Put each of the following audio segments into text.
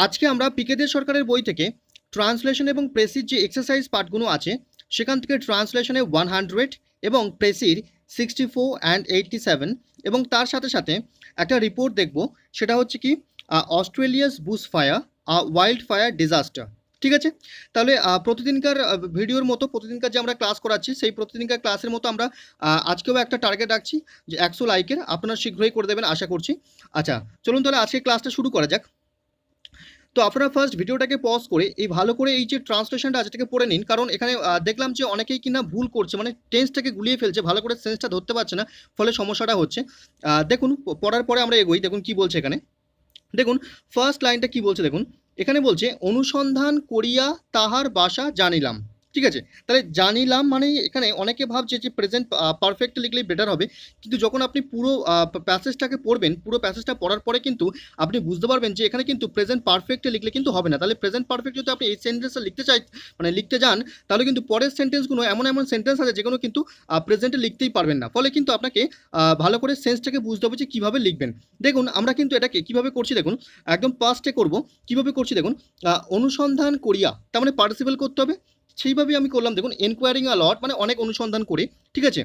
আজকে আমরা পিকে সরকারের বই থেকে ট্রান্সলেশন এবং প্রেসির যে এক্সারসাইজ পার্টগুলো আছে সেখান থেকে ট্রান্সলেশনে 100 এবং প্রেসির 64 অ্যান্ড 87 এবং তার সাথে সাথে একটা রিপোর্ট দেখব, সেটা হচ্ছে কি Australia's Bush fire wild fire disaster. ঠিক আছে, তাহলে প্রতিদিনকার ভিডিওর মতো প্রতিদিনকার যে আমরা ক্লাস করাচ্ছি সেই প্রতিদিনকার ক্লাসের মতো আমরা আজকেও একটা টার্গেট রাখছি যে 100 লাইকের, আপনারা শীঘ্রই করে দেবেন আশা করছি। আচ্ছা চলুন তাহলে আজকে ক্লাসটা শুরু করা যাক। তো আপনারা ফার্স্ট ভিডিওটাকে পজ করে এই ভালো করে এই যে ট্রান্সলেশনটা আছে এটাকে পড়ে নিন, কারণ এখানে দেখলাম যে অনেকেই কিনা ভুল করছে, মানে টেন্সটাকে গুলিয়ে ফেলছে, ভালো করে সেন্সটা ধরতে পারছে না, ফলে সমস্যাটা হচ্ছে। দেখুন পড়ার পরে আমরা এগোই। দেখুন কি বলছে এখানে, দেখুন ফার্স্ট লাইনটা কি বলছে দেখুন। এখানে বলছে অনুসন্ধান করিয়া তাহার বাসা জানিলাম। ঠিক আছে, তাহলে জানিলাম মানে এখানে অনেকে ভাবছে যে প্রেজেন্ট পারফেক্ট লিখলেই বেটার হবে, কিন্তু যখন আপনি পুরো প্যাসেজটাকে পড়বেন, পুরো প্যাসেজটা পড়ার পরে কিন্তু আপনি বুঝতে পারবেন যে এখানে কিন্তু প্রেজেন্ট পারফেক্টে লিখলে কিন্তু হবে না। তাহলে প্রেজেন্ট পারফেক্ট যদি আপনি এই সেন্টেন্সটা লিখতে মানে লিখতে যান, তাহলে কিন্তু পরের সেন্টেন্সগুলো এমন এমন সেন্টেন্স আছে যেগুলো কিন্তু প্রেজেন্টে লিখতেই পারবেন না, ফলে কিন্তু আপনাকে ভালো করে সেন্সটাকে বুঝতে হবে যে কীভাবে লিখবেন। দেখুন আমরা কিন্তু এটাকে কীভাবে করছি দেখুন, একদম পাস্টে করব। কীভাবে করছি দেখুন, অনুসন্ধান করিয়া, তার মানে পার্টিসিপেল করতে হবে, সেইভাবেই আমি করলাম। দেখুন এনকোয়ারিং আ লট মানে অনেক অনুসন্ধান করে। ঠিক আছে,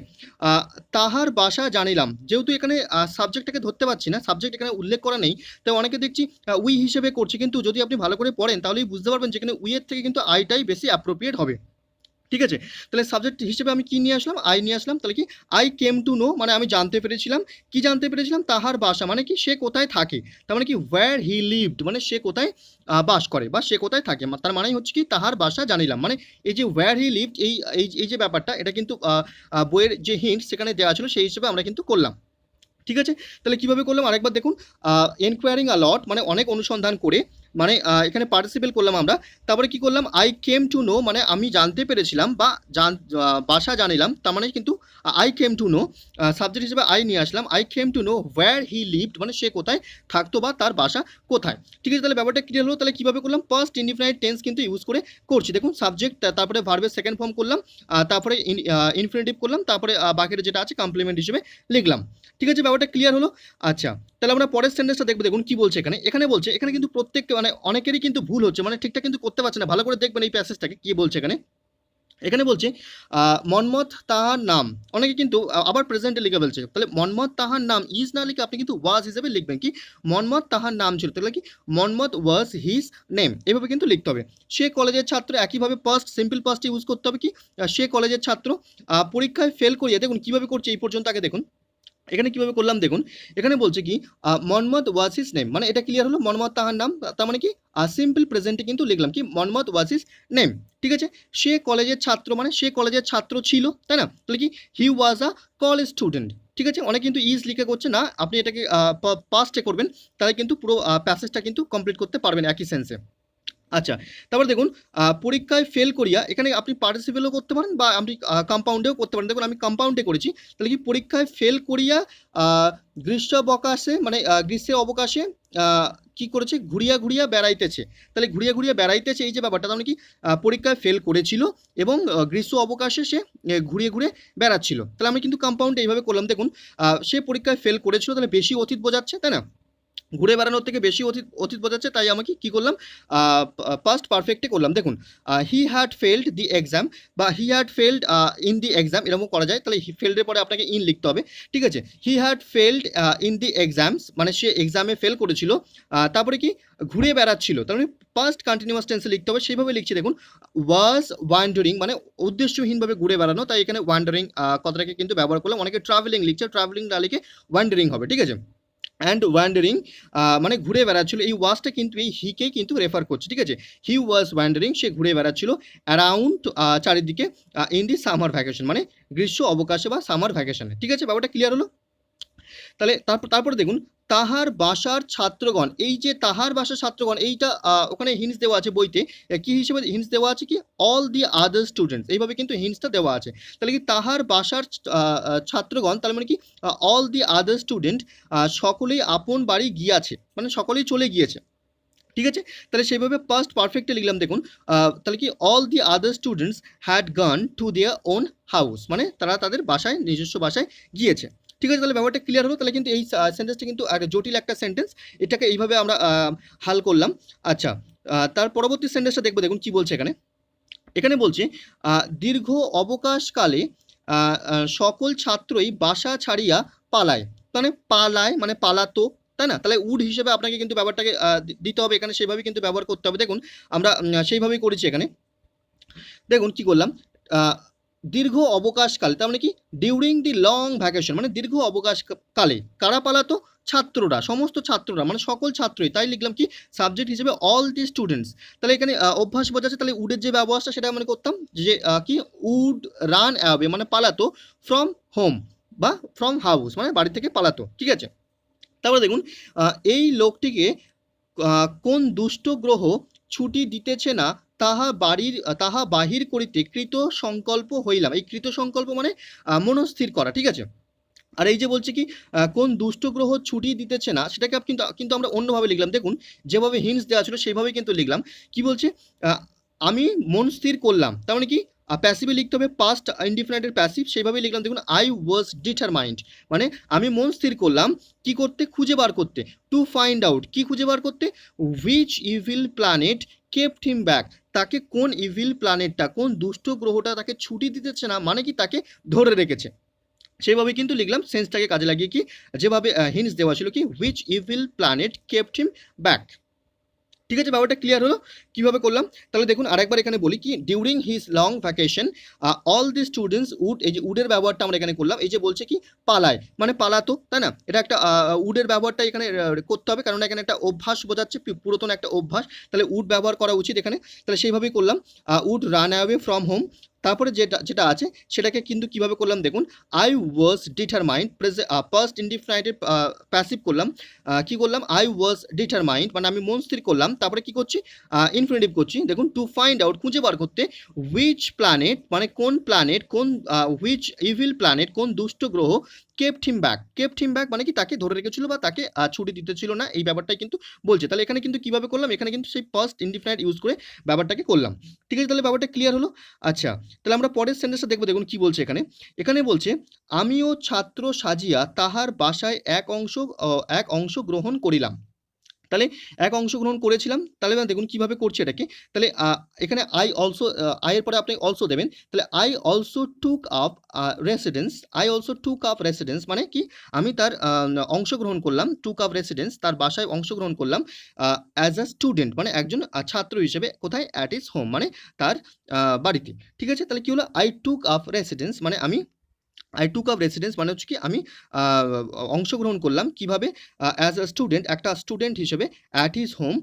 তাহার বাসা জানিলাম, যেহেতু এখানে সাবজেক্টটাকে ধরতে পারছি না, সাবজেক্ট এখানে উল্লেখ করা নেই, তাই অনেকে দেখছি উই হিসেবে করছি, কিন্তু যদি আপনি ভালো করে পড়েন তাহলেই বুঝতে পারবেন যেখানে উইয়ের থেকে কিন্তু আইটাই বেশি অ্যাপ্রোপ্রিয়েট হবে। ঠিক আছে, তাহলে সাবজেক্ট হিসেবে আমি কি নিয়ে আসলাম, আই নিয়ে আসলাম। তাহলে কি আই কেম টু নো মানে আমি জানতে পেরেছিলাম, কি জানতে পেরেছিলাম, তাহার বাসা মানে কি সে কোথায় থাকে, তার মানে কি ওয়্যার হি লিভড মানে সে কোথায় বাস করে বা সে কোথায় থাকে, তার মানেই হচ্ছে কি তাহার বাসা জানিলাম। মানে এই যে ওয়্যার হি লিভড এই যে ব্যাপারটা, এটা কিন্তু বইয়ের যে হিন্ট সেখানে দেওয়া ছিল সেই হিসেবে আমরা কিন্তু করলাম। ঠিক আছে, তাহলে কীভাবে করলাম আরেকবার দেখুন। এনকোয়ারিং আ লট মানে অনেক অনুসন্ধান করে, মানে এখানে পার্টিসিপেল করলাম আমরা। তারপরে কি করলাম, আই কেম টু নো মানে আমি জানতে পেরেছিলাম বা বাসা জানিলাম, তার মানে কিন্তু I came to know subject হিসেবে আই নিয়ে আসলাম। I came to know where he lived মানে সে কোথায় থাকতো বা তার বাসা কোথায়। ঠিক আছে, তাহলে ব্যাপারটা ক্লিয়ার হলো। তাহলে কীভাবে করলাম, ফার্স্ট ইনডিফিনাইট টেন্স কিন্তু ইউজ করে করছি। দেখুন সাবজেক্ট, তারপরে ভার্বের সেকেন্ড ফর্ম করলাম, তারপরে ইনফিনিটিভ করলাম, তারপরে বাকিটা যেটা আছে কমপ্লিমেন্ট হিসেবে লিখলাম। ঠিক আছে, ব্যাপারটা ক্লিয়ার হলো। আচ্ছা তাহলে আমরা পরের সেন্টেন্সটা দেখবো। দেখুন কি বলছে এখানে, এখানে বলছে এখানে কিন্তু প্রত্যেক মানে অনেকেরই কিন্তু ভুল হচ্ছে, মানে ঠিকঠাক কিন্তু করতে পারছে না। ভালো করে দেখবেন এই প্যাসেজটাকে কি বলছে এখানে। এখানে বলছে মন্মথ তাহার নাম, অনেকে কিন্তু আবার প্রেজেন্টে লিখে ফেলছে। তাহলে মন্মথ তাহার নাম ইজ না লিখে আপনি কিন্তু ওয়াজ হিসেবে লিখবেন, কি মন্মথ তাহার নাম ছিল, তাহলে কি মন্মথ ওয়াজ হিজ নেম, এভাবে কিন্তু লিখতে হবে। সে কলেজের ছাত্র, একইভাবে পাস্ট সিম্পল পাস্ট ইউজ করতে হবে, কি সে কলেজের ছাত্র পরীক্ষায় ফেল করিয়ে। দেখুন কীভাবে করছে এই পর্যন্ত আগে দেখুন। এখানে কীভাবে করলাম দেখুন, এখানে বলছে কি মনমত ওয়াজ হিজ নেম, মানে এটা ক্লিয়ার হলো, মনমত তাহার নাম, তার মানে কি সিম্পল প্রেজেন্টে কিন্তু লিখলাম কি মনমত ওয়াজ হিজ নেম। ঠিক আছে, সে কলেজের ছাত্র মানে সে কলেজের ছাত্র ছিল, তাই না, তাহলে কি হি ওয়াজ আ কলেজ স্টুডেন্ট। ঠিক আছে, অনেক কিন্তু ইজ লিখে করছে না, আপনি এটাকে পাস্টে করবেন, তাহলে কিন্তু পুরো প্যাসেজটা কিন্তু কমপ্লিট করতে পারবেন একই সেন্সে। আচ্ছা তারপর দেখুন পরীক্ষায় ফেল করিয়া, এখানে আপনি পার্টিসিপেলও করতে পারেন বা আপনি কম্পাউন্ডেও করতে পারেন। দেখুন আমি কম্পাউন্ডে করেছি, তাহলে কি পরীক্ষায় ফেল করিয়া গ্রীষ্মাবকাশে মানে গ্রীষ্মের অবকাশে কি করেছে, ঘুরিয়া ঘুরিয়া বেড়াইতেছে। তাহলে ঘুরিয়া ঘুরিয়া বেড়াইতেছে এই যে ব্যাপারটা, তার মানে কি পরীক্ষায় ফেল করেছিল এবং গ্রীষ্ম অবকাশে সে ঘুরিয়ে ঘুরে বেড়াচ্ছিল। তাহলে আমি কিন্তু কম্পাউন্ডে এইভাবে করলাম। দেখুন সে পরীক্ষায় ফেল করেছিল, তাহলে বেশি অতীত বোঝাচ্ছে, তাই না, ঘুরে বেড়ানোর থেকে বেশি অতীত বোঝাচ্ছে, তাই আমাকে কি করলাম পাস্ট পারফেক্টে করলাম। দেখুন he had failed the exam বা he had failed in the exam, এরকম করা যায়। তাহলে ফেল্ডের পরে আপনাকে ইন লিখতে হবে। ঠিক আছে, he had failed in the exams মানে সে এক্সামে ফেল করেছিল, তারপরে কি ঘুরে বেড়াচ্ছিল, তার মানে পাস্ট কন্টিনিউয়াস টেন্সে লিখতে হবে, সেইভাবে লিখছি। দেখুন ওয়াজ ওয়ান্ডারিং মানে উদ্দেশ্যহীনভাবে ঘুরে বেড়ানো, তাই এখানে ওয়ান্ডারিং কথাটাকে কিন্তু ব্যবহার করলাম। অনেকে ট্রাভেলিং লিখছে, ট্রাভেলিং না লিখে ওয়ান্ডারিং হবে। ঠিক আছে, অ্যান্ড ওয়ান্ডারিং মানে ঘুরে বেড়াচ্ছিল, এই ওয়াজটা কিন্তু এই হিকেই কিন্তু রেফার করছে। ঠিক আছে, হি ওয়াজ ওয়ান্ডারিং সে ঘুরে বেড়াচ্ছিল অ্যারাউন্ড চারিদিকে ইন দি সামার ভ্যাকেশন মানে গ্রীষ্ম অবকাশে বা সামার ভ্যাকেশনে। ঠিক আছে, ব্যাপারটা ক্লিয়ার হলো। তাহলে তারপরে দেখুন তাহার বাসার ছাত্রগণ, এই যে তাহার বাসার ছাত্রগণ এইটা ওখানে হিন্টস দেওয়া আছে বইতে, কি হিসেবে হিন্টস দেওয়া আছে, কি অল দি আদার স্টুডেন্টস, এইভাবে কিন্তু হিন্টসটা দেওয়া আছে। তাহলে কি তাহার বাসার ছাত্রগণ, তার মানে কি অল দি আদার স্টুডেন্ট সকলেই আপন বাড়ি গিয়াছে মানে সকলেই চলে গিয়েছে। ঠিক আছে, তাহলে সেইভাবে পাস্ট পারফেক্টে লিখলাম। দেখুন তাহলে কি all the other students had গান টু দেয়ার ওন হাউস মানে তারা তাদের বাসায় নিজস্ব বাসায় গিয়েছে। ঠিক আছে, তাহলে ব্যাপারটা ক্লিয়ার হলো। তাহলে কিন্তু এই সেন্টেন্সটা কিন্তু জটিল একটা সেন্টেন্স, এটাকে এইভাবে আমরা হাল করলাম। আচ্ছা, তার পরবর্তী সেন্টেন্সটা দেখবো, দেখুন কি বলছে এখানে। এখানে বলছে দীর্ঘ অবকাশকালে সকল ছাত্রই বাসা ছাড়িয়া পালায়, মানে পালায় মানে পালাতো, তাই না? তাহলে উড হিসেবে আপনাকে কিন্তু ব্যাপারটাকে দিতে হবে এখানে, সেইভাবেই কিন্তু ব্যবহার করতে হবে। দেখুন আমরা সেইভাবেই করেছি এখানে। দেখুন কি করলাম, দীর্ঘ অবকাশকালে, তার মানে কি ডিউরিং দি লং ভ্যাকেশন, মানে দীর্ঘ অবকাশকালে কারা পালাতো? ছাত্ররা, সমস্ত ছাত্ররা, মানে সকল ছাত্রই। তাই লিখলাম কি সাবজেক্ট হিসেবে অল দি স্টুডেন্টস। তাহলে এখানে অভ্যাস বোঝাচ্ছে, তাহলে উডের যে ব্যবহারটা সেটা মানে করতাম যে কি উড রান অ্যাওয়ে, মানে পালাতো ফ্রম হোম বা ফ্রম হাউস, মানে বাড়ি থেকে পালাতো। ঠিক আছে, তারপরে দেখুন এই লোকটিকে কোন দুষ্ট গ্রহ ছুটি দিতেছে না তাহা বাহির করিতে কৃত সংকল্প হইলাম। এই কৃত সংকল্প মানে মনস্থির করা। ঠিক আছে, আর এই যে বলছে কি কোন দুষ্ট গ্রহ ছুটি দিতেছে না, সেটাকে কিন্তু কিন্তু আমরা অন্যভাবে লিখলাম। দেখুন যেভাবে হিন্টস দেওয়া ছিল সেইভাবেই কিন্তু লিখলাম। কি বলছে, আমি মন স্থির করলাম, তার মানে কি প্যাসিভে লিখতে হবে, পাস্ট ইনডিফিনিটের প্যাসিভ, সেইভাবেই লিখলাম। দেখুন আই ওয়াজ ডিটারমাইন্ড, মানে আমি মন স্থির করলাম কি করতে? খুঁজে বার করতে। টু ফাইন্ড আউট, কি খুঁজে বার করতে? Which evil planet kept him back, তাকে কোন ইভিল প্ল্যানেটটা, কোন দুষ্ট গ্রহটা তাকে ছুটি দিতেছে না, মানে কি তাকে ধরে রেখেছে। সেইভাবে কিন্তু লিখলাম, সেন্সটাকে কাজে লাগিয়ে কি যেভাবে হিন্টস দেওয়া ছিল কি which evil planet kept him back. ঠিক আছে, ব্যাপারটা ক্লিয়ার হলো কিভাবে করলাম। তাহলে দেখুন আরেকবার এখানে বলি কি during his long vacation all the students would, এই যে উডের ব্যবহারটা আমরা এখানে করলাম। এই যে বলছে কি পালায়, মানে পালাতো, তাই না? এটা একটা উডের ব্যবহারটা এখানে করতে হবে, কারণ এখানে একটা অভ্যাস বোঝাচ্ছে, পুরাতন একটা অভ্যাস, তাহলে উড ব্যবহার করা উচিত এখানে। তাহলে সেইভাবেই করলাম, would run away from home. তারপরে যেটা যেটা আছে সেটাকে কিন্তু কিভাবে করলাম, দেখুন I was determined, past indefinitive passive করলাম। কি করলাম? আই ওয়াজ ডিটারমাইন্ড, মানে আমি মন স্থির করলাম। তারপরে কি করছি? ইনফিনিটিভ করছি। দেখুন টু ফাইন্ড আউট, খুঁজে বার করতে। হুইচ প্ল্যানেট, মানে কোন প্ল্যানেট, কোন হুইচ ইভিল প্ল্যানেট, কোন দুষ্ট গ্রহ kept him back. Kept him back মানে কি তাকে ধরে রেখেছিল বা তাকে ছুটি দিতে ছিল না, এই ব্যাপারটাই কিন্তু বলছে। তাহলে এখানে কিন্তু কিভাবে করলাম, এখানে কিন্তু সেই পাস্ট ইনডিফিনিট ইউজ করে ব্যাপারটাকে করলাম। ঠিক আছে, তাহলে ব্যাপারটা ক্লিয়ার হলো। আচ্ছা, তাহলে আমরা পরের সেন্টেন্সটা দেখবো। দেখুন কি বলছে এখানে। এখানে বলছে আমিও ছাত্র সাজিয়া তাহার বাসায় এক অংশ গ্রহণ করিলাম। তাহলে এক অংশগ্রহণ করেছিলাম, তাহলে দেখুন কিভাবে করছি এটাকে। তাহলে এখানে আই অলসো, আইয়ের পরে আপনি অলসো দেবেন। তাহলে I also took up residence, I also took up residence মানে কি আমি তার অংশগ্রহণ করলাম, টুক আপ রেসিডেন্স তার বাসায় অংশগ্রহণ করলাম অ্যাজ আ স্টুডেন্ট, মানে একজন ছাত্র হিসেবে। কোথায়? অ্যাট ইজ হোম, মানে তার বাড়িতে। ঠিক আছে, তাহলে কি হলো? আই টুক আপ রেসিডেন্স মানে আমি, আই টুক আপ রেসিডেন্স মানে হচ্ছে কি আমি অংশগ্রহণ করলাম কিভাবে? অ্যাজ আ স্টুডেন্ট, একটা স্টুডেন্ট হিসেবে অ্যাট হিজ হোম,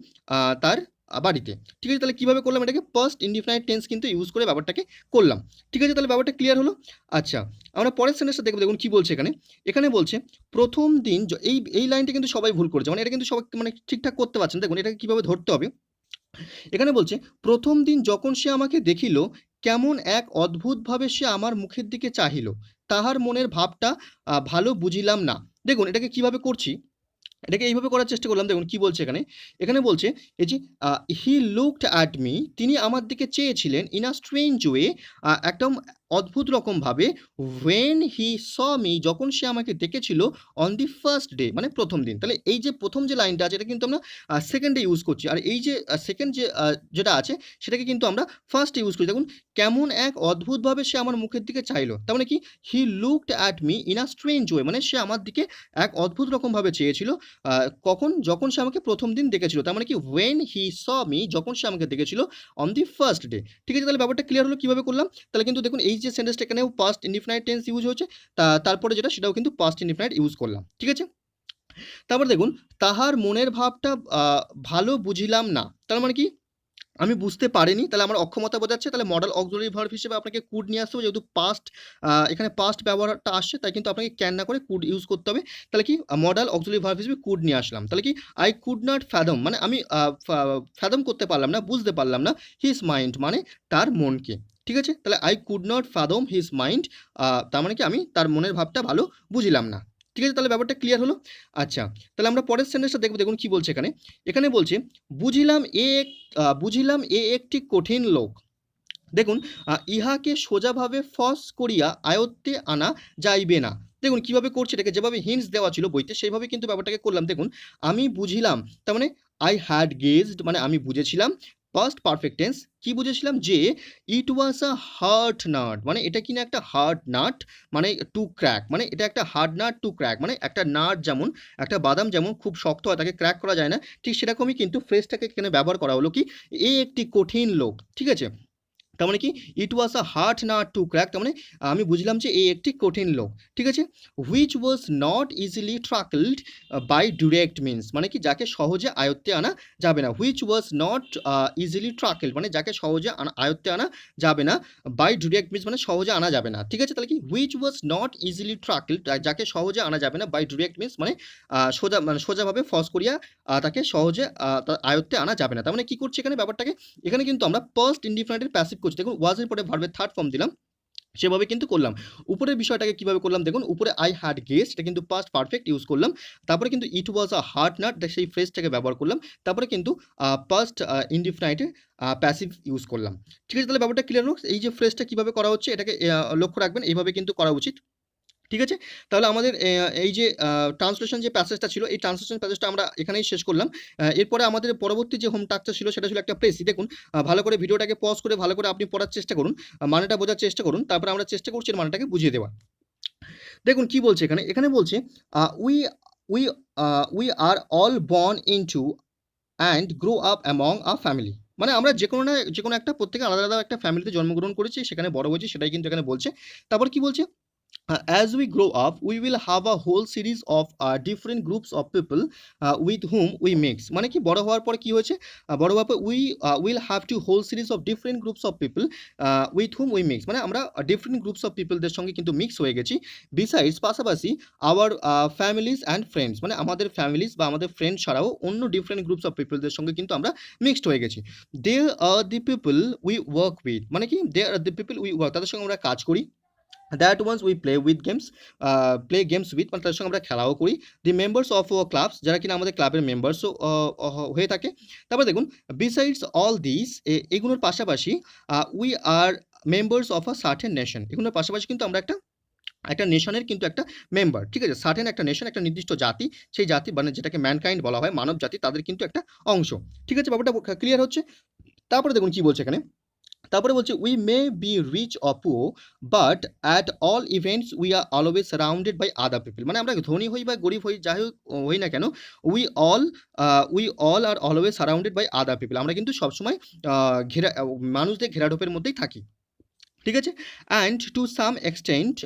তার বাড়িতে। ঠিক আছে, তাহলে কিভাবে করলাম এটাকে? ফার্স্ট ইনডিফিনাইট টেন্স কিন্তু ইউজ করে ব্যাপারটাকে করলাম। ঠিক আছে, তাহলে ব্যাপারটা ক্লিয়ার হলো। আচ্ছা, আমরা পরের সেন্টেন্সটা দেখবো। দেখুন কি বলছে এখানে। এখানে বলছে প্রথম দিন এই লাইনটা কিন্তু সবাই ভুল করেছে, মানে এটা কিন্তু সবাই মানে ঠিকঠাক করতে পারছেন। দেখুন এটাকে কিভাবে ধরতে হবে। এখানে বলছে প্রথম দিন যখন সে আমাকে দেখিল, কেমন এক অদ্ভুতভাবে সে আমার মুখের দিকে চাহিল, তাহার মনের ভাবটা ভালো বুঝিলাম না। দেখুন এটাকে কিভাবে করছি, এটাকে এইভাবে করার চেষ্টা করলাম। দেখুন কি বলছে এখানে। এখানে বলছে এই যে হি লুকড অ্যাট মি, তিনি আমার দিকে চেয়েছিলেন, ইন আ স্ট্রেঞ্জ ওয়ে, একদম অদ্ভুত রকমভাবে। ওয়েন হি স মি, যখন সে আমাকে দেখেছিল, অন দি ফার্স্ট ডে, মানে প্রথম দিন। তাহলে এই যে প্রথম যে লাইনটা আছে এটা কিন্তু আমরা সেকেন্ডে ইউজ করছি, আর এই যে সেকেন্ড যে যেটা আছে সেটাকে কিন্তু আমরা ফার্স্টে ইউজ করছি। দেখুন কেমন এক অদ্ভুতভাবে সে আমার মুখের দিকে চাইলো, তার মানে কি he looked at me in a strange way, মানে সে আমার দিকে এক অদ্ভুত রকমভাবে চেয়েছিল। কখন? যখন সে আমাকে প্রথম দিন দেখেছিল, তার মানে কি ওয়েন হি স মি, যখন সে আমাকে দেখেছিল অন দি ফার্স্ট ডে। ঠিক আছে, তাহলে ব্যাপারটা ক্লিয়ার হলো কিভাবে করলাম। তাহলে কিন্তু দেখুন এই যে সেন্টেন্সটা এখানেও পাস্ট ইনডিফিনাইট টেন্স ইউজ হচ্ছে, তারপরে যেটা সেটাও কিন্তু পাস্ট ইনডিফিনাইট ইউজ করলাম। ঠিক আছে, তারপর দেখুন তাহার মনের ভাবটা ভালো বুঝিলাম না, তার মানে কি আমি বুঝতে পারিনি। তাহলে আমার অক্ষমতা বোঝাচ্ছে। তাহলে মডেল অক্সিলারি ভার্ব হিসেবে আপনাকে কুড নিয়ে আসতে হবে, যেহেতু পাস্ট এখানে পাস্ট ব্যবহারটা আসছে, তাই কিন্তু আপনাকে ক্যান না করে কুড ইউজ করতে হবে। তাহলে কি মডেল অক্সিলারি ভার্ব হিসেবে কুড নিয়ে আসলাম। তাহলে কি আই কুড নট ফ্যাদম, মানে আমি ফ্যাদম করতে পারলাম না, বুঝতে পারলাম না হিজ মাইন্ড, মানে তার মনকে। ঠিক আছে, তাহলে I could not fathom his mind, তার মানে কি আমি তার মনের ভাবটা ভালো বুঝিলাম না। ঠিক আছে, তাহলে ব্যাপারটা ক্লিয়ার হলো। আচ্ছা, তাহলে আমরা পরের সেন্টেন্সটা দেখবো। দেখুন কি বলছে এখানে। এখানে বলছে বুঝিলাম এ একটি কঠিন লোক। দেখুন ইহাকে সোজাভাবে ফস করিয়া আয়ত্তে আনা যাইবে না। দেখুন কীভাবে করছি এটাকে, যেভাবে হিন্টস দেওয়া ছিল বইতে সেইভাবে কিন্তু ব্যাপারটাকে করলাম। দেখুন আমি বুঝিলাম, তার মানে আই হ্যাড গেজড মানে আমি বুঝেছিলাম। পাস্ট পারফেক্ট টেন্স কি বুঝেছিলাম, যে ইট ওয়াজ আ হার্ড নাট, মানে এটা কিনা একটা হার্ড নাট, মানে টু ক্র্যাক, মানে এটা একটা হার্ড নাট টু ক্র্যাক, মানে একটা নাট যেমন, একটা বাদাম যেমন খুব শক্ত হয় তাকে ক্র্যাক করা যায় না, ঠিক সেরকমই কিন্তু ফ্রেজটাকে এখানে ব্যবহার করা হলো কি, এ একটি কঠিন লোক, ঠিক আছে। তার মানে কি, ইট ওয়াজ আ হার্ড নাট টু ক্র্যাক, তার মানে আমি বুঝলাম যে এই একটি কঠিন লোক, ঠিক আছে। Which was not easily tackled by direct means, মানে কি যাকে সহজে আয়ত্তে আনা যাবে না। Which was not easily tackled মানে যাকে সহজে আয়ত্তে আনা যাবে না, বাই ডিরেক্ট মিনস মানে সহজে আনা যাবে না, ঠিক আছে। তাহলে কি হুইচ ওয়াজ নট ইজিলি ট্রাকলড, যাকে সহজে আনা যাবে না, বাই ডিরেক্ট মিনস মানে সোজা, মানে সোজাভাবে ফস করিয়া তাকে সহজে তার আয়ত্তে আনা যাবে না। তার মানে কি করছে এখানে ব্যাপারটাকে, এখানে কিন্তু আমরা পাস্ট ইনডিফিনিটের প্যাসিভ করছি। দেখুন ওয়াজের পরে ভার্বের থার্ড ফর্ম দিলাম, সেভাবে কিন্তু করলাম। উপরের বিষয়টাকে কিভাবে করলাম দেখুন, উপরে আই হ্যাড গেসড এটা কিন্তু পাস্ট পারফেক্ট ইউজ করলাম, তারপরে কিন্তু ইট ওয়াজ আ হার্ড নাট সেই ফ্রেজটাকে ব্যবহার করলাম, তারপরে কিন্তু পাস্ট ইনডিফিনিটের প্যাসিভ ইউজ করলাম, ঠিক আছে। তাহলে ব্যাপারটা ক্লিয়ার হোক, এই যে ফ্রেজটা কিভাবে করা হচ্ছে এটাকে লক্ষ্য রাখবেন, এইভাবে কিন্তু করা উচিত, ঠিক আছে। তাহলে আমাদের এই যে ট্রান্সলেশন যে প্যাসেজটা ছিল, এই ট্রান্সলেশন প্যাসেজটা আমরা এখানেই শেষ করলাম। এরপরে আমাদের পরবর্তী যে হোম টাস্কটা ছিল সেটা ছিল একটা প্রেসি। দেখুন ভালো করে ভিডিওটাকে পজ করে ভালো করে আপনি পড়ার চেষ্টা করুন, মানেটা বোঝার চেষ্টা করুন, তারপরে আমরা চেষ্টা করছি এর মানেটাকে বুঝিয়ে দেওয়ার। দেখুন কি বলছে এখানে, এখানে বলছে we we we are all born into and grow up among a family, মানে আমরা যে কোনো একটা প্রত্যেকে আলাদা আলাদা একটা ফ্যামিলিতে জন্মগ্রহণ করেছি, সেখানে বড় হয়েছি, সেটাই কিন্তু এখানে বলছে। তারপর কি বলছে, as we grow up we will have a whole series of different groups of people with whom we mix, মানে কি বড় হওয়ার পর কি হয়েছে, বড় হওয়ার পর we will have to whole series of different groups of people with whom we mix, মানে আমরা different groups of people দের সঙ্গে কিন্তু মিক্স হয়ে গেছি। besides পাশাপাশি our families and friends, মানে আমাদের ফ্যামিলিজ বা আমাদের ফ্রেন্ড ছাড়াও অন্য different groups of people দের সঙ্গে কিন্তু আমরা মিক্সড হয়ে গেছি। they are the people we work with, মানে কি they are the people we work, তাদের সঙ্গে আমরা কাজ করি। That once we play with games, play games with মানে তাদের সঙ্গে আমরা খেলাও করি। দি মেম্বার্স অফ ক্লাবস, যারা কিনা আমাদের ক্লাবের মেম্বার্সও হয়ে থাকে। তারপর দেখুন বিসাইডস অল দিস, এগুলোর পাশাপাশি we are members of a certain nation, এগুলোর পাশাপাশি কিন্তু আমরা একটা নেশনের কিন্তু একটা মেম্বার, ঠিক আছে। সার্টেন একটা নেশন, একটা নির্দিষ্ট জাতি, সেই জাতি মানে যেটাকে ম্যানকাইন্ড বলা হয়, মানব জাতি, তাদের কিন্তু একটা অংশ, ঠিক আছে। ব্যাপারটা ক্লিয়ার হচ্ছে। তারপরে দেখুন কি বলছে এখানে, তারপরে বলছে we may be rich or poor but at all events we are always surrounded by other people, মানে আমরা ধনী হই বা গরিব হই, যাই হোক হই না কেন, we all are always surrounded by other people, আমরা কিন্তু সবসময় ঘেরা মানুষদের ঘেরাঢোপের মধ্যেই থাকি, ঠিক আছে। And to some extent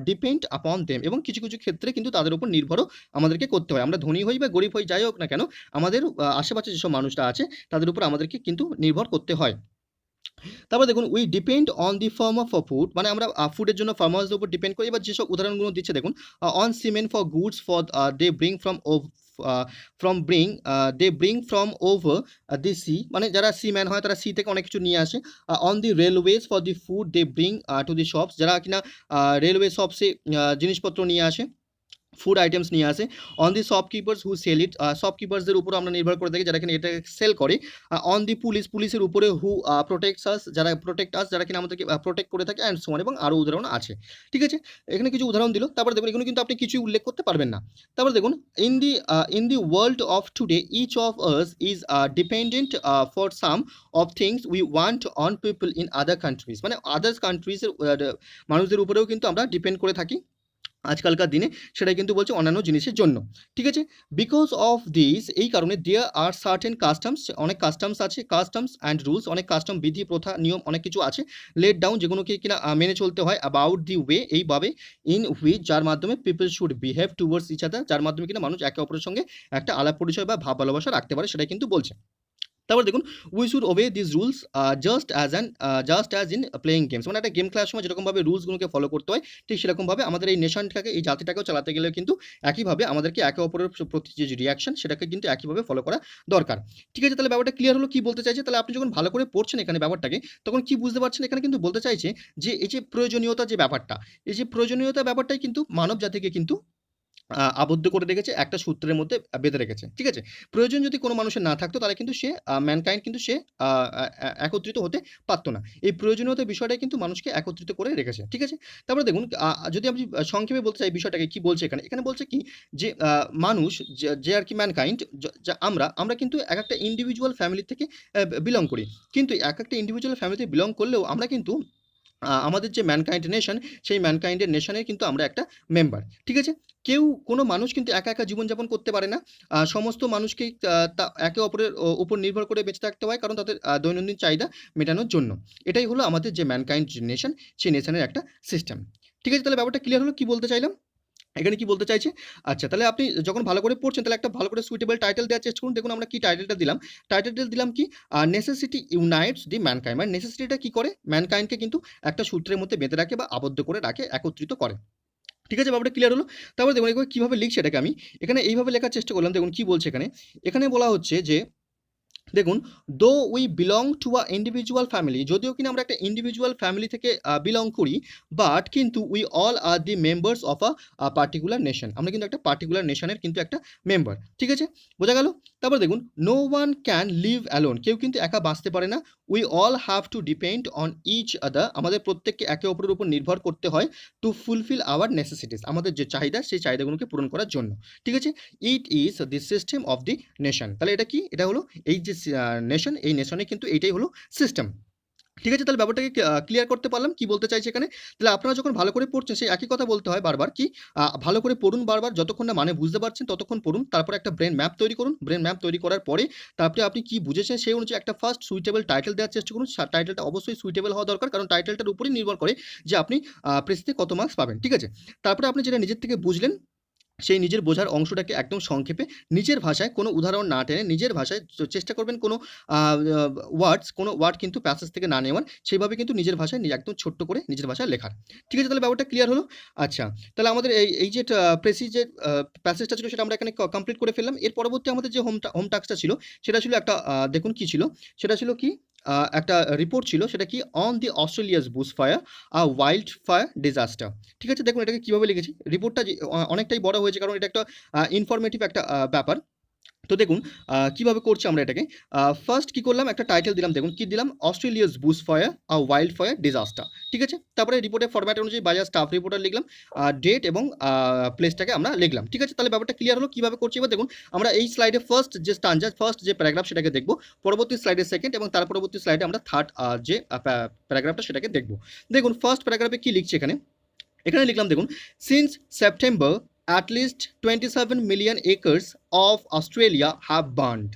depend upon them, এবং কিছু কিছু ক্ষেত্রে কিন্তু তাদের উপর নির্ভরও আমাদেরকে করতে হয়, আমরা ধনী হই বা গরিব হই যাই হোক না কেন, আমাদের আশেপাশে যেসব মানুষরা আছে তাদের উপর আমাদেরকে কিন্তু নির্ভর করতে হয়। তারপর দেখুন we depend on the farm of food, মানে আমরা ফুডের জন্য ফার্মার্সদের উপর ডিপেন্ড করি। এবার যেসব উদাহরণগুলো দিচ্ছে দেখুন, on cement for goods for they bring from over the sea, মানে যারা সিম্যান হয় তারা সি থেকে অনেক কিছু নিয়ে আসে। On the railways for the food they bring to the shops, যারা কিনা রেলওয়ে শপসে জিনিসপত্র নিয়ে আসে, ফুড আইটেমস নিয়ে আসে। On the shopkeepers who sell it, শপকিপার্সদের উপর আমরা নির্ভর করে থাকি যারা কিনা এটা সেল করে। অন দি পুলিশের উপরে হু প্রোটেক্টস আস, যারা কিনা আমাদেরকে প্রোটেক্ট করে থাকে, অ্যান্ড সো অন, এবং আরও উদাহরণ আছে, ঠিক আছে। এখানে কিছু উদাহরণ দিল, তারপরে দেখুন এগুলো কিন্তু আপনি কিছুই উল্লেখ করতে পারবেন না। তারপরে দেখুন in the world of today each of us is dependent for some of things we want on people in other countries, মানে আদার্স কান্ট্রিজের মানুষদের উপরেও কিন্তু আমরা ডিপেন্ড করে থাকি আজকালকার দিনে, সেটাই কিন্তু বলছে অন্যান্য জিনিসের জন্য, ঠিক আছে। বিকজ অফ দিস, এই কারণে দেয়ার আর সার্টেন কাস্টমস, অনেক কাস্টমস আছে, কাস্টমস অ্যান্ড রুলস, অনেক কাস্টম বিধি প্রথা নিয়ম অনেক কিছু আছে, লেট ডাউন যেগুলোকে কিনা মেনে চলতে হয়, অ্যাবাউট দি ওয়ে, এইভাবে, ইন হুইচ যার মাধ্যমে people should behave towards each other, যার মাধ্যমে কিনা মানুষ একে অপরের সঙ্গে একটা আলাপ পরিচয় বা ভাব ভালোবাসা রাখতে পারে, সেটাই কিন্তু বলছে। তারপর দেখুন we should ওবে this rules just as in playing games, মানে একটা গেম খেলার সময় যেরকমভাবে রুলসগুলোকে ফলো করতে হয়, ঠিক সেরকমভাবে আমাদের এই নেশনটাকে, এই জাতিটাকেও চালাতে গেলে কিন্তু একইভাবে আমাদেরকে একে অপরের প্রতি যে রিয়াকশন সেটাকে কিন্তু একইভাবে ফলো করা দরকার, ঠিক আছে। তাহলে ব্যাপারটা ক্লিয়ার হলো কি বলতে চাইছে। তাহলে আপনি যখন ভালো করে পড়ছেন এখানে ব্যাপারটাকে, তখন কি বুঝতে পারছেন, এখানে কিন্তু বলতে চাইছে যে এই যে প্রয়োজনীয়তা যে ব্যাপারটা, এই যে প্রয়োজনীয়তা ব্যাপারটাই কিন্তু মানব জাতিকে কিন্তু আবদ্ধ করে রেখেছে, একটা সূত্রের মধ্যে বেঁধে রেখেছে। ঠিক আছে? প্রয়োজন যদি কোনো মানুষের না থাকতো তাহলে কিন্তু সে ম্যানকাইন্ড কিন্তু সে আ আ আ একত্রিত হতে পারত না। এই প্রয়োজনীয়তার বিষয়টাই কিন্তু মানুষকে একত্রিত করে রেখেছে। ঠিক আছে? তারপরে দেখুন যদি আমি সংক্ষেপে বলতে চাই বিষয়টাকে কি বলছে এখানে? এখানে বলছে কি যে মানুষ যে আরকি ম্যানকাইন্ড যা আমরা কিন্তু একেকটা ইন্ডিভিজুয়াল ফ্যামিলি থেকে বিলং করি। কিন্তু একেকটা ইন্ডিভিজুয়াল ফ্যামিলি থেকে বিলং করলেও আমরা কিন্তু আমাদের যে ম্যানকাইন্ড নেশন, সেই ম্যানকাইন্ডের নেশনের কিন্তু আমরা একটা মেম্বার। ঠিক আছে? কোনো মানুষ কিন্তু একা, একা জীবনযাপন করতে পারে না। সমস্ত মানুষকেই একে অপরের উপর নির্ভর করে বেঁচে থাকতে হয় কারণ তাদের দৈনন্দিন চাহিদা মেটানোর জন্য। এটাই হলো আমাদের যে ম্যানকাইন্ড যে নেশন, সেই নেশনের একটা সিস্টেম। ঠিক আছে? তাহলে ব্যাপারটা ক্লিয়ার হলো কি বলতে চাইলাম? এখানে কি বলতে চাইছে? আচ্ছা, তাহলে আপনি যখন ভালো করে পড়ছেন তাহলে একটা ভালো করে সুইটেবল টাইটেল দেওয়ার চেষ্টা করুন। দেখুন আমরা কি টাইটেলটা দিলাম। টাইটেলটা দিলাম কি? নেসেসিটি ইউনাইটস দি ম্যানকাইন্ড। মানে নেসেসিটিটা কি করে? ম্যানকাইন্ডকে কিন্তু একটা সূত্রের মধ্যে বেঁধে রাখে বা আবদ্ধ করে রাখে, একত্রিত করে। ঠিক আছে? ব্যাপারটা ক্লিয়ার হলো? তারপরে দেখুন এবার কিভাবে লিখছি এটাকে আমি। এখানে এইভাবে লেখার চেষ্টা করলাম। দেখুন কি বলছে এখানে। এখানে বলা হচ্ছে যে দেখুন, though we belong to a individual family, যদিও কিনা আমরা একটা ইন্ডিভিজুয়াল ফ্যামিলি থেকে বিলং করি, বাট কিন্তু we all are the members of particular nation. আমরা কিন্তু একটা পার্টিকুলার নেশনের কিন্তু একটা মেম্বার। ঠিক আছে? বোঝা গেল? তারপর দেখুন, no one can live alone. কেউ কিন্তু একা বাঁচতে পারে না। We all have to depend on each other. আমাদের প্রত্যেককে একে অপরের উপর নির্ভর করতে হয় টু ফুলফিল আওয়ার নেসেসিটিস। আমাদের যে চাহিদা, সেই চাহিদাগুলোকে পূরণ করার জন্য। ঠিক আছে? It is the system of the nation. তাহলে এটা কি? এটা হলো এই যে নেশন, এই নেশনে কিন্তু এইটাই হলো সিস্টেম। ঠিক আছে? তাহলে ব্যাপারটাকে ক্লিয়ার করতে পারলাম কি বলতে চাইছে এখানে। তাহলে আপনারা যখন ভালো করে পড়ছেন সেই একই কথা বলতে হয় বারবার কি ভালো করে পড়ুন বারবার, যতক্ষণ না মানে বুঝতে পারছেন ততক্ষণ পড়ুন। তারপরে একটা ব্রেন ম্যাপ তৈরি করুন। ব্রেন ম্যাপ তৈরি করার পরে তারপরে আপনি কি বুঝেছেন সেই অনুযায়ী একটা ফার্স্ট সুইটেবল টাইটেল দেওয়ার চেষ্টা করুন। টাইটেলটা অবশ্যই সুইটেবল হওয়া দরকার, কারণ টাইটেলটার উপরেই নির্ভর করে যে আপনি প্রেসিতে কত মার্কস পাবেন। ঠিক আছে? তারপরে আপনি যেটা নিজের থেকে বুঝলেন, সেই নিজের বোঝার অংশটাকে একদম সংক্ষেপে নিজের ভাষায়, কোনো উদাহরণ না টেনে নিজের ভাষায় চেষ্টা করবেন কোনো কোনো ওয়ার্ড কিন্তু প্যাসেজ থেকে না নেওয়ার, সেইভাবে কিন্তু নিজের ভাষায় একদম ছোট্ট করে নিজের ভাষায় লেখার। ঠিক আছে? তাহলে ব্যাপারটা ক্লিয়ার হলো? আচ্ছা, তাহলে আমাদের এই যে প্রেসিজ যে প্যাসেজটা ছিল সেটা আমরা এখানে কমপ্লিট করে ফেললাম। এর পরবর্তী আমাদের যে হোম টাস্কটা ছিল সেটা ছিল একটা দেখুন কি ছিল? সেটা ছিল কি? একটা রিপোর্ট ছিল, সেটা কি? On the Australia's Bush fire, wild fire disaster. ঠিক আছে? দেখুন এটাকে কিভাবে লিখেছি। রিপোর্টটা যে অনেকটাই বড় হয়েছে কারণ এটা একটা ইনফরমেটিভ একটা ব্যাপার। তো দেখুন কিভাবে করছি আমরা এটাকে। ফার্স্ট কি করলাম, একটা টাইটেল দিলাম। দেখুন কি দিলাম? Australia's Bush fire, wild fire disaster. ঠিক আছে? তারপরে রিপোর্টের ফরম্যাট অনুযায়ী বাজার স্টাফ রিপোর্টার লিখলাম, ডেট এবং প্লেসটাকে আমরা লিখলাম। ঠিক আছে? তাহলে ব্যাপারটা ক্লিয়ার হলো কিভাবে করছি। এবার দেখুন আমরা এই স্লাইডে ফার্স্ট যে স্টানজা, ফার্স্ট যে প্যারাগ্রাফ সেটাকে দেখব, পরবর্তী স্লাইডে সেকেন্ড এবং তার পরবর্তী স্লাইডে আমরা থার্ড যে প্যারাগ্রাফটা সেটাকে দেখব। দেখুন ফার্স্ট প্যারাগ্রাফে কি লিখছি এখানে। এখানে লিখলাম দেখুন, since September at least 27 million acres of Australia have burned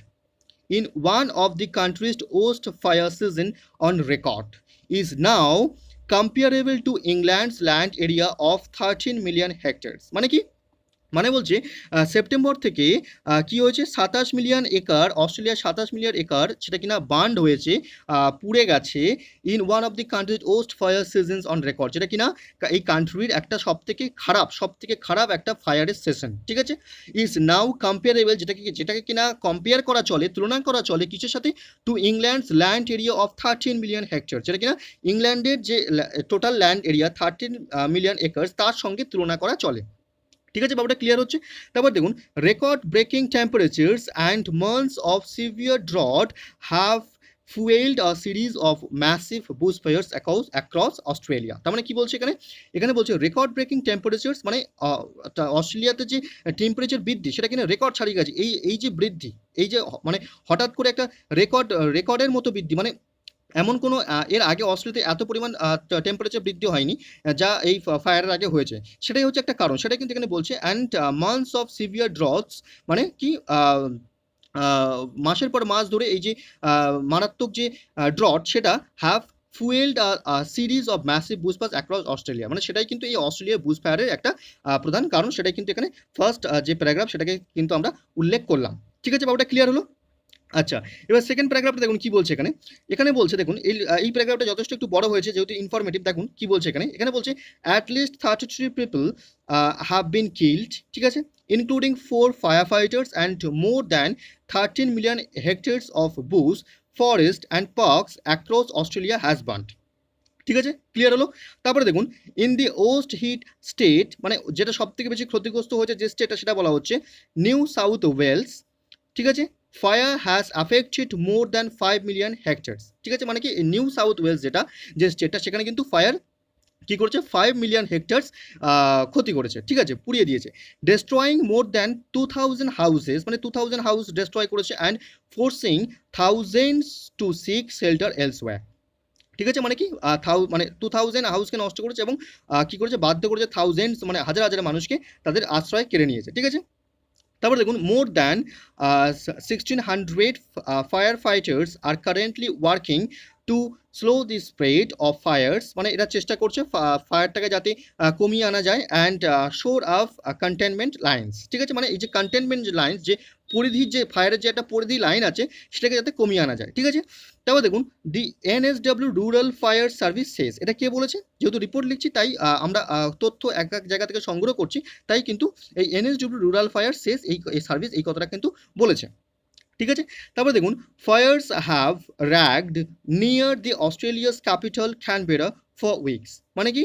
in one of the country's worst fire season on record, is now comparable to England's land area of 13 million hectares. মানে কি? মানে বলছে সেপ্টেম্বর থেকে কি হয়েছে, 27 million acre, অস্ট্রেলিয়ার 27 million acre সেটা কিনা বার্নড হয়েছে, পুড়ে গেছে, in one of the country's worst fire seasons on record, যেটা কিনা এই কান্ট্রির একটা সবথেকে খারাপ একটা ফায়ারের সেশন। ঠিক আছে? ইজ নাও কম্পেয়ারেবল, যেটাকে কিনা কম্পেয়ার করা চলে, তুলনা করা চলে কিসের সাথে? To England's land area of 13 million hectare, যেটা কিনা ইংল্যান্ডের যে total land area 13 million acres, তার সঙ্গে তুলনা করা চলে। ঠিক আছে? ব্যাপারটা ক্লিয়ার হচ্ছে? তারপর দেখুন, record breaking temperatures and months of severe drought have fuelled a series of massive Bush fires across Australia. তার মানে কি বলছে এখানে? এখানে বলছে রেকর্ড ব্রেকিং টেম্পারেচার্স, মানে অস্ট্রেলিয়াতে যে টেম্পারেচার বৃদ্ধি সেটা কিনা রেকর্ড ছাড়িয়ে গেছে। এই যে বৃদ্ধি, এই যে মানে হঠাৎ করে একটা রেকর্ডের মতো বৃদ্ধি, মানে এমন কোনো এর আগে অস্ট্রেলিয়াতে এত পরিমাণ টেম্পারেচার বৃদ্ধি হয়নি যা এই ফায়ারের আগে হয়েছে। সেটাই হচ্ছে একটা কারণ। সেটাই কিন্তু এখানে বলছে, অ্যান্ড মান্থস অফ সিভিয়ার ড্রটস, মানে কি মাসের পর মাস ধরে এই যে মারাত্মক যে ড্রট সেটা have fuelled series of massive Bush fires across Australia, মানে সেটাই কিন্তু এই অস্ট্রেলিয়ার বুশ ফায়ারের একটা প্রধান কারণ। সেটাই কিন্তু এখানে ফার্স্ট যে প্যারাগ্রাফ সেটাকে কিন্তু আমরা উল্লেখ করলাম। ঠিক আছে? ব্যাপারটা ক্লিয়ার হলো? আচ্ছা, এবার সেকেন্ড প্যারাগ্রাফটা দেখুন কি বলছে এখানে। এখানে বলছে দেখুন এই প্যারাগ্রাফটা যথেষ্ট একটু বড় হয়েছে যেহেতু ইনফরমেটিভ। দেখুন কি বলছে এখানে। এখানে বলছে at 33 people have been killed, ঠিক আছে, including 4 firefighters and more than 13 million hectares of bush forest and parks across Australia has burned. ঠিক আছে, ক্লিয়ার হলো। তারপরে দেখুন in the worst hit state, মানে যেটা সব থেকে বেশি ক্ষতিগ্রস্ত হয়েছে যে স্টেটটা সেটা বলা হচ্ছে নিউ সাউথ ওয়েলস। ঠিক আছে, fire has affected more than 5 million hectares. ঠিক আছে, মানে কি নিউ সাউথ ওয়েলস যেটা যে স্টেটটা সেখানে কিন্তু ফায়ার কী করেছে 5 মিলিয়ন হেক্টার্স ক্ষতি করেছে। ঠিক আছে, পুড়িয়ে দিয়েছে। ডেস্ট্রয়িং মোর দ্যান 2000 হাউসেস, মানে 2000 হাউস ডেস্ট্রয় করেছে and forcing thousands to seek shelter elsewhere. ঠিক আছে, মানে কি মানে 2000 হাউসকে নষ্ট করেছে এবং কী করেছে বাধ্য করেছে থাউজেন্ডস মানে হাজার হাজার মানুষকে তাদের আশ্রয় কেড়ে নিয়েছে। ঠিক আছে, তারপর দেখুন more than 1600 fire fighters are currently working to slow the spread of fires, মানে এরা চেষ্টা করছে ফায়ারটাকে যাতে কমিয়ে আনা যায় অ্যান্ড শোর অফ কন্টেনমেন্ট লাইন্স। ঠিক আছে, মানে এই যে কন্টেনমেন্ট লাইন্স যে পরিধির যে ফায়ারের যে একটা পরিধি লাইন আছে সেটাকে যাতে কমিয়ে আনা যায়। ঠিক আছে, তারপর দেখুন দি NSW রুরাল ফায়ার সার্ভিস সেস, এটা কে বলেছে, যেহেতু রিপোর্ট লিখছি তাই আমরা তথ্য এক এক জায়গা থেকে সংগ্রহ করছি, তাই কিন্তু এই NSW রুরাল ফায়ার সেস এই সার্ভিস এই কথাটা কিন্তু বলেছে। ঠিক আছে, তারপরে দেখুন fires have ragged near the Australia's capital Canberra for weeks, মানে কি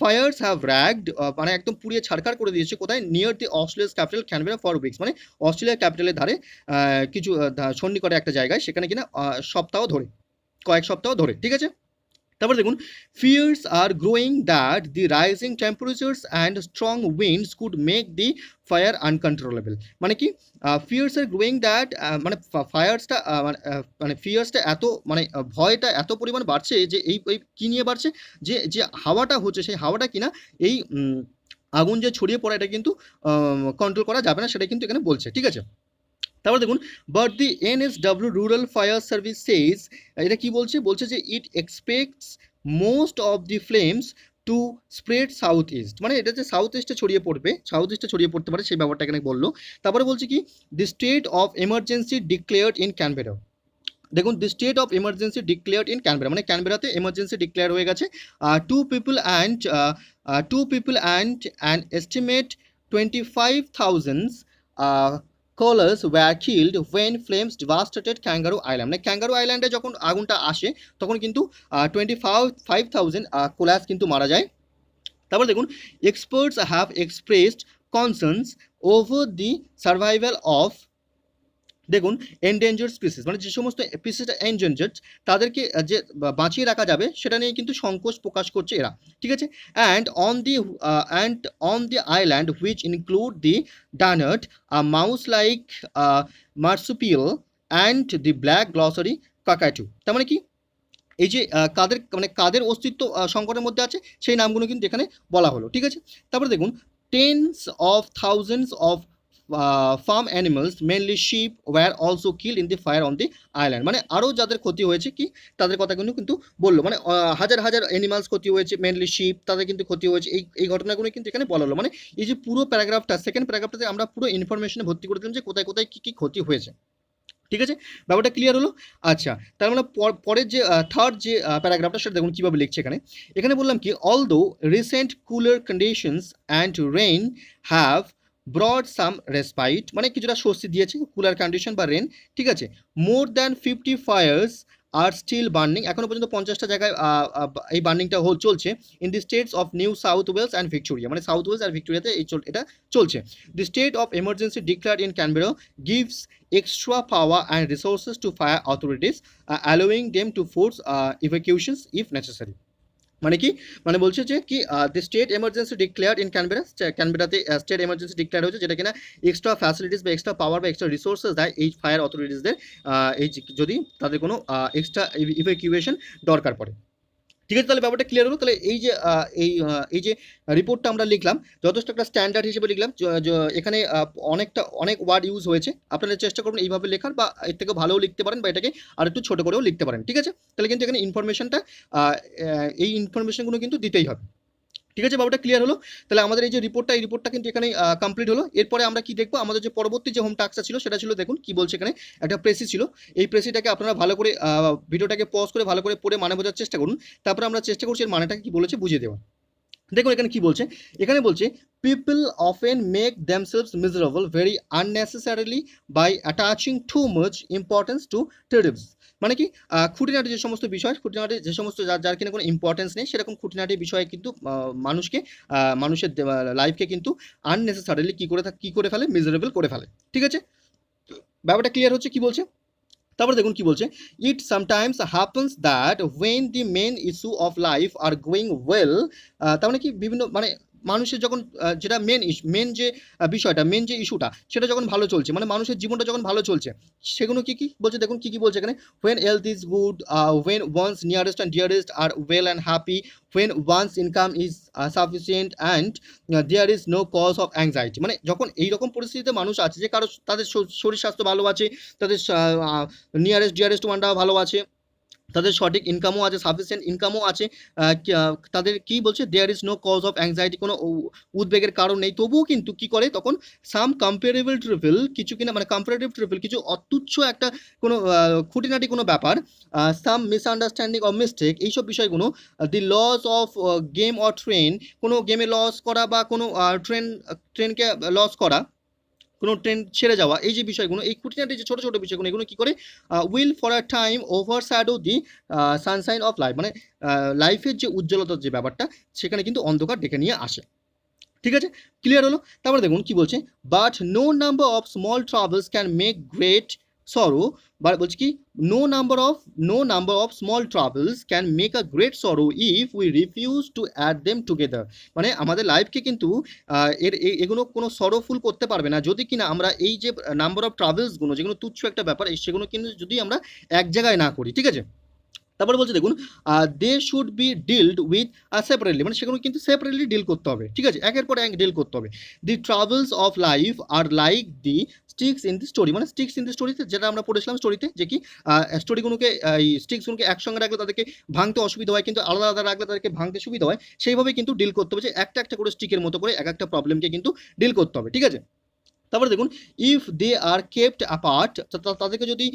ফায়ার্স হ্যাভ র্যাগড মানে একদম পুড়িয়ে ছাড়খাড় করে দিয়েছে কোথায়, near the Australia's capital Canberra for weeks, মানে অস্ট্রেলিয়ার ক্যাপিটালের ধারে কিছু সন্নিকটে একটা জায়গায় সেখানে কিনা সপ্তাহ ধরে কয়েক সপ্তাহ ধরে। ঠিক আছে, তারপর দেখুন fears are growing that the rising temperatures and strong winds could make the fire uncontrollable, মানে কি ফিয়ার্স আর গ্রোয়িং দ্যাট মানে ফায়ার্সটা মানে ফিয়ার্সটা এত মানে ভয়টা এত পরিমাণ বাড়ছে যে এই কী নিয়ে বাড়ছে, যে যে হাওয়াটা হচ্ছে সেই হাওয়াটা কিনা এই আগুন যে ছড়িয়ে পড়া এটা কিন্তু কন্ট্রোল করা যাবে না, সেটা কিন্তু এখানে বলছে। ঠিক আছে, তারপর দেখুন but the NSW rural fire service says, এটা কি বলছে, বলছে যে it expects most of the flames to spread south east, মানে এটা যে সাউথ ইস্টে ছড়িয়ে পড়বে, সাউথ ইস্টে ছড়িয়ে পড়তে পারে সেই ব্যাপারটা এখানে বললো। তারপরে বলছে কি the state of emergency declared in Canberra, দেখুন the state of emergency declared in Canberra, মানে ক্যানবেরাতে এমার্জেন্সি ডিক্লেয়ার হয়ে গেছে। Two people and an estimate 25,000 koalas were killed when flames devastated Kangaroo Island, মানে ক্যাঙ্গারু আইল্যান্ডে যখন আগুনটা আসে তখন কিন্তু 25,000 কোলার্স কিন্তু মারা যায়। তারপর দেখুন experts have expressed concerns over the survival of, দেখুন এন্ডেঞ্জার্ড স্পিসিস, মানে যে সমস্ত স্পিসিসটা এন্ডেঞ্জার্ড তাদেরকে যে বাঁচিয়ে রাখা যাবে সেটা নিয়ে কিন্তু সংকোচ প্রকাশ করছে এরা। ঠিক আছে, and on the island which include the dunnart mouse like marsupial and the black glossary cockatoo, তার মানে কি এই যে কাদের মানে কাদের অস্তিত্ব সংকটের মধ্যে আছে সেই নামগুলো কিন্তু এখানে বলা হলো। ঠিক আছে, তারপরে দেখুন tens of thousands of farm animals mainly sheep were also killed in the fire on the island, মানে আরও যাদের ক্ষতি হয়েছে কি তাদের কথা কিন্তু বললো, মানে হাজার হাজার অ্যানিমালস ক্ষতি হয়েছে, মেনলি শিপ তাদের কিন্তু ক্ষতি হয়েছে, এই ঘটনাগুলো কিন্তু এখানে বলা হলো। মানে এই যে পুরো প্যারাগ্রাফটা সেকেন্ড প্যারাগ্রাফটাতে আমরা পুরো ইনফরমেশনে ভর্তি করে দিলাম যে কোথায় কোথায় কী কী ক্ষতি হয়েছে। ঠিক আছে, ব্যাপারটা ক্লিয়ার হলো। আচ্ছা, তার মানে পরের যে থার্ড যে প্যারাগ্রাফটা সেটা দেখুন কীভাবে লিখছে এখানে। এখানে বললাম কি although recent cooler conditions and rain have brought some respite, মানে কিছুটা স্বস্তি দিয়েছে কুলার কন্ডিশন বা রেন। ঠিক আছে, more than 50 fires are still burning, এখনও পর্যন্ত 50টা জায়গায় এই বার্নিংটা চলছে in the states of New South Wales and Victoria, মানে সাউথ ওয়েলস আর ভিক্টোরিয়াতে এটা চলছে। The state of emergency declared in Canberra gives extra power and resources to fire authorities, allowing them to force evacuations if necessary, মানে কি মানে বলছে যে কি the state emergency declared in Canberra, ক্যানবেরাতে স্টেট এমার্জেন্সি ডিক্লেয়ার হয়েছে যেটা কিনা এক্সট্রা ফ্যাসিলিটিস বা এক্সট্রা পাওয়ার বা এক্সট্রা রিসোর্সেস দেয় এই ফায়ার অথরিটিসদের এই যদি তাদের কোনো এক্সট্রা ইভ্যাকুয়েশন দরকার পড়ে। ঠিক আছে, তাহলে ব্যাপারটা ক্লিয়ার হলো। তাহলে এই যে রিপোর্টটা আমরা লিখলাম যথেষ্ট একটা স্ট্যান্ডার্ড হিসেবে লিখলাম, এখানে অনেক ওয়ার্ড ইউজ হয়েছে, আপনারা চেষ্টা করবেন এইভাবে লেখার, বা এর থেকে ভালোও লিখতে পারেন বা এটাকে আর একটু ছোটো করেও লিখতে পারেন। ঠিক আছে, তাহলে কিন্তু এখানে ইনফরমেশনটা এই ইনফরমেশনগুলো কিন্তু দিতেই হবে। ঠিক আছে, ব্যাপারটা ক্লিয়ার হলো। তাহলে আমাদের এই যে রিপোর্টটা এই রিপোর্টটা কিন্তু এখানে কমপ্লিট হলো। এরপরে আমরা কি দেখবো, আমাদের যে পরবর্তী যে হোম টাস্কটা ছিল সেটা ছিল, দেখুন কি বলছে এখানে, একটা প্রেসি ছিল। এই প্রেসিটাকে আপনারা ভালো করে ভিডিওটাকে পজ করে ভালো করে পড়ে মানে বোঝার চেষ্টা করুন, তারপরে আমরা চেষ্টা করছি এর মানেটাকে কি বলেছে বুঝিয়ে দেওয়া। দেখুন এখানে কি বলছে, এখানে বলছে people often make themselves miserable very unnecessarily by attaching too much importance to trips. মানে কি খুঁটিনাটি যে সমস্ত বিষয়, খুঁটিনাটি যে সমস্ত যার কিনা কোনো ইম্পর্টেন্স নেই, সেরকম খুঁটিনাটি বিষয়ে কিন্তু মানুষকে মানুষের লাইফকে কিন্তু আননেসেসারিলি কি করে ফেলে, মিজারেবল করে ফেলে। ঠিক আছে, ব্যাপারটা ক্লিয়ার হচ্ছে কি বলছে। তারপরে দেখুন কি বলছে, it sometimes happens that when the main issue of life are going well. তার মানে কি বিভিন্ন মানে মানুষের যখন যেটা মেন যে বিষয়টা, মেন যে ইস্যুটা, সেটা যখন ভালো চলছে, মানে মানুষের জীবনটা যখন ভালো চলছে, সেগুলো কি কি বলছে, দেখুন কি কি বলছে এখানে, when health is good, when one's nearest and dearest are well and happy, when one's income is sufficient and there is no cause of anxiety. মানে যখন এইরকম পরিস্থিতিতে মানুষ আছে যে কারো তাদের শরীর স্বাস্থ্য ভালো আছে, তাদের নিয়ারেস্ট ডিয়ারেস্ট ওয়ানটাও ভালো আছে, তাদের সঠিক ইনকামও আছে, সাফিসিয়েন্ট ইনকামও আছে, তাদের কি বলছে, there is no cause of anxiety, কোনো উদ্বেগের কারণ নেই, তবুও কিন্তু কি করে তখন সাম কম্পারেবল ট্রিপল কিছু কিনা, মানে কম্পারেটিভ ট্রিপল কিছু অতুচ্ছ একটা কোনো খুঁটিনাটি কোনো ব্যাপার, সাম মিসআন্ডারস্ট্যান্ডিং অফ মিস্টেক, এইসব বিষয়গুলো, the loss of game or train, কোনো গেমে লস করা বা কোনো ট্রেনকে লস করা, কোনো ট্রেন ছেড়ে যাওয়া, এই যে বিষয়গুলো, এই খুঁটিনাটি যে ছোটো ছোটো বিষয়গুলো, এগুলো কী করে will for a time over shadow the Sunshine of life, মানে লাইফের যে উজ্জ্বলতার যে ব্যাপারটা, সেখানে কিন্তু অন্ধকার ডেকে নিয়ে আসে। ঠিক আছে, ক্লিয়ার হলো। তারপরে দেখুন কি বলছে, but no number of small travels can make great sorrow, বা বলছে কি no number of small travels can make a great sorrow if we refuse to add them together. মানে আমাদের লাইফকে কিন্তু এগুলো কোনো সরোফুল করতে পারবে না যদি কিনা আমরা এই যে নাম্বার অফ ট্রাভেলসগুলো, যেগুলো তুচ্ছ একটা ব্যাপার, সেগুলো কিন্তু যদি আমরা এক জায়গায় না করি। ঠিক আছে, তারপরে বলছে দেখুন, they should be dealt with separately, মানে সেগুলো কিন্তু সেপারেটলি ডিল করতে হবে। ঠিক আছে, একের পর এক ডিল করতে হবে। The travels of life are like the sticks in the story, মানে স্টিক্স ইন দি স্টোরিতে যেটা আমরা পড়েছিলাম স্টোরিতে, যে কি স্টোরিগুলোকে, এই স্টিক্সগুলোকে একসঙ্গে রাখলে তাদেরকে ভাঙতে অসুবিধা হয়, কিন্তু আলাদা আলাদা রাখলে তাদেরকে ভাঙতে সুবিধা হয়, সেইভাবে কিন্তু ডিল করতে হবে, যে একটা একটা করে স্টিকের মতো করে এক একটা প্রবলেমকে কিন্তু ডিল করতে হবে। ঠিক আছে, তারপরে দেখুন, if they are kept apart, তাদেরকে যদি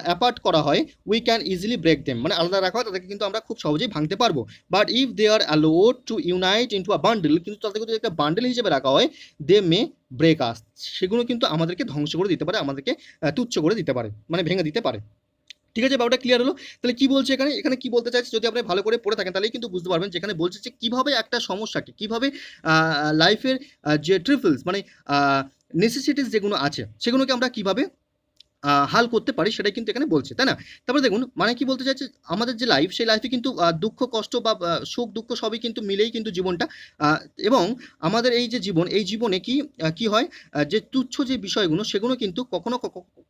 অ্যাপার্ট করা হয়, we can easily break them, মানে আলাদা রাখা হয় তাদেরকে কিন্তু আমরা খুব সহজেই ভাঙতে পারবো। But if they are allowed to unite into a bundle, কিন্তু তাদেরকে যদি একটা বান্ডেল হিসেবে রাখা হয়, দে মে ব্রেক আস, সেগুলো কিন্তু আমাদেরকে ধ্বংস করে দিতে পারে, আমাদেরকে তুচ্ছ করে দিতে পারে, মানে ভেঙে দিতে পারে। ঠিক আছে, ব্যাপারটা ক্লিয়ার হলো। তাহলে কি বলছে এখানে, এখানে কি বলতে চাইছে, যদি আপনি ভালো করে পড়ে থাকেন তাহলেই কিন্তু বুঝতে পারবেন, যেখানে বলছে যে কীভাবে একটা সমস্যাকে, কীভাবে লাইফের যে ট্রিপলস, মানে নেসেসিটিস যেগুলো আছে, সেগুলোকে আমরা কীভাবে হাল করতে পারি, সেটাই কিন্তু এখানে বলছে, তাই না? তারপরে দেখুন, মানে কি বলতে চাইছে, আমাদের যে লাইফ, সেই লাইফে কিন্তু দুঃখ কষ্ট বা সুখ দুঃখ সবই কিন্তু মিলেই কিন্তু জীবনটা, এবং আমাদের এই যে জীবন, এই জীবনে কি হয়, যে তুচ্ছ যে বিষয়গুলো, সেগুলো কিন্তু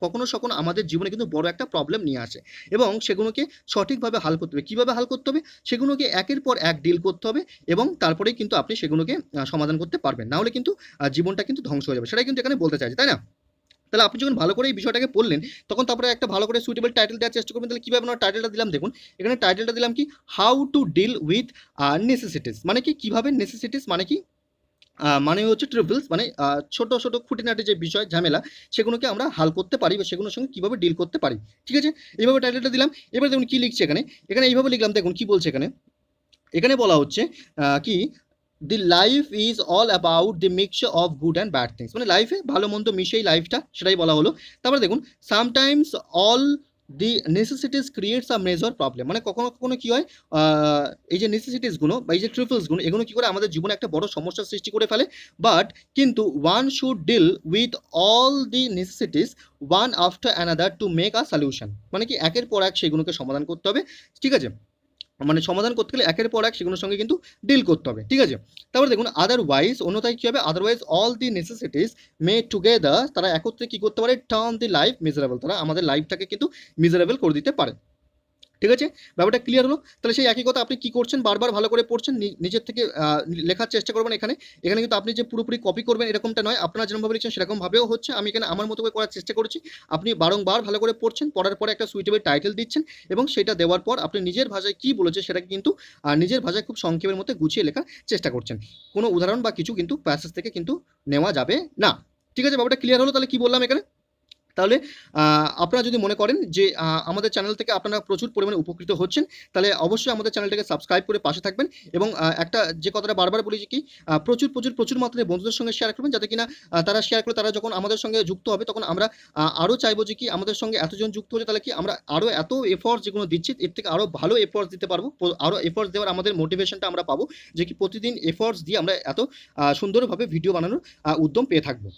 কখনো সখনো আমাদের জীবনে কিন্তু বড় একটা প্রবলেম নিয়ে আসে, এবং সেগুলোকে সঠিকভাবে হাল করতে হবে। কীভাবে হাল করতে হবে, সেগুলোকে একের পর এক ডিল করতে হবে, এবং তারপরেই কিন্তু আপনি সেগুলোকে সমাধান করতে পারবেন, না হলে কিন্তু জীবনটা কিন্তু ধ্বংস হয়ে যাবে, সেটাই কিন্তু এখানে বলতে চাইছে, তাই না? তাহলে আপনি যখন ভালো করে এই বিষয়টাকে পড়লেন, তখন তারপরে একটা ভালো করে সুইটেবল টাইটেল দেওয়ার চেষ্টা করবেন। তাহলে কীভাবে আমরা টাইটেলটা দিলাম, দেখুন এখানে টাইটেলটা দিলাম কি, how to deal with necessities, মানে কি কীভাবে নেসেসিটিস, মানে কি মানে হচ্ছে ট্রিপলস, মানে ছোট ছোট খুঁটিনাটি যে বিষয় ঝামেলা, সেগুলোকে আমরা হাল করতে পারি, বা সেগুলোর সঙ্গে কীভাবে ডিল করতে পারি। ঠিক আছে, এইভাবে টাইটেলটা দিলাম। এবার দেখুন কি লিখছে এখানে, এখানে এইভাবে লিখলাম, দেখুন কি বলছে এখানে, এখানে বলা হচ্ছে কি, দি life is all about the mixture of good and bad things, মানে লাইফে ভালো মন্দ মিশেই লাইফটা, সেটাই বলা হলো। তারপরে দেখুন, sometimes all the necessities creates a major problem, মানে কখনো কখনো কী হয়, এই যে নেসেসিটিসগুলো বা এই যে ট্রিপলসগুলো, এগুলো কী করে আমাদের জীবনে একটা বড় সমস্যার সৃষ্টি করে ফেলে। বাট কিন্তু one should deal with all the necessities one after another to make a solution, মানে কি একের পর এক সেগুলোকে সমাধান করতে হবে। ঠিক আছে, মানে সমাধান করতে গেলে একের পর এক সেগুলোর সঙ্গে কিন্তু ডিল করতে হবে। ঠিক আছে, তারপরে দেখুন, আদারওয়াইজ, অন্যথায় কী হবে, otherwise all the necessities May together, তারা একত্রে কী করতে পারে, টার্ন দি লাইফ মিজারেবল, তারা আমাদের লাইফটাকে কিন্তু মিজারেবল করে দিতে পারে। ঠিক আছে, ব্যাপারটা ক্লিয়ার হলো। তাহলে সেই একই কথা আপনি কি করছেন, বারবার ভালো করে পড়ছেন, নিজের থেকে লেখার চেষ্টা করবেন। এখানে কিন্তু আপনি যে পুরোপুরি কপি করবেন এরকমটা নয়, আপনারা যেরকমভাবে লিখছেন সেরকমভাবেও হচ্ছে, আমি এখানে আমার মতো করে করার চেষ্টা করেছি। আপনি বারংবার ভালো করে পড়ছেন, পড়ার পরে একটা সুইটেবল টাইটেল দিচ্ছেন, এবং সেটা দেওয়ার পর আপনি নিজের ভাষায় কী বলেছে সেটাকে কিন্তু নিজের ভাষায় খুব সংক্ষেপের মধ্যে গুছিয়ে লেখার চেষ্টা করছেন। কোনো উদাহরণ বা কিছু কিন্তু প্যাসেজ থেকে কিন্তু নেওয়া যাবে না। ঠিক আছে, ব্যাপারটা ক্লিয়ার হলো। তাহলে কি বললাম এখানে, তাহলে আপনারা যদি মনে করেন যে আমাদের চ্যানেল থেকে আপনারা প্রচুর পরিমাণে উপকৃত হচ্ছেন, তাহলে অবশ্যই আমাদের চ্যানেলটাকে সাবস্ক্রাইব করে পাশে থাকবেন এবং একটা যে কথাটা বারবার বলি যে কি প্রচুর মাত্রায় বন্ধুদের সঙ্গে শেয়ার করবেন, যাতে কিনা তারা শেয়ার করে তারা যখন আমাদের সঙ্গে যুক্ত হবে তখন আমরা আরও চাইবো যে কি আমাদের সঙ্গে এতজন যুক্ত হচ্ছে, তাহলে কি আমরা আরও এত এফর্টস যেগুলো দিচ্ছি এর থেকে আরও ভালো এফর্টস দিতে পারবো, আরও এফর্টস দেওয়ার আমাদের মোটিভেশনটা আমরা পাবো, যে কি প্রতিদিন এফর্টস দিয়ে আমরা এত সুন্দরভাবে ভিডিও বানানোর উদ্যম পেয়ে থাকবো।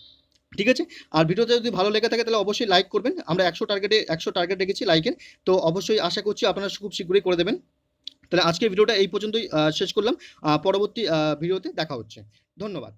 ঠিক আছে? আর ভিডিওটা যদি ভালো লেগে থাকে তাহলে অবশ্যই লাইক করবেন। আমরা 100 টার্গেট রেখেছি লাইকের। তো অবশ্যই আশা করছি আপনারা খুব শীঘ্রই করে দেবেন। তাহলে আজকের ভিডিওটা এই পর্যন্তই শেষ করলাম। পরবর্তী ভিডিওতে দেখা হচ্ছে। ধন্যবাদ।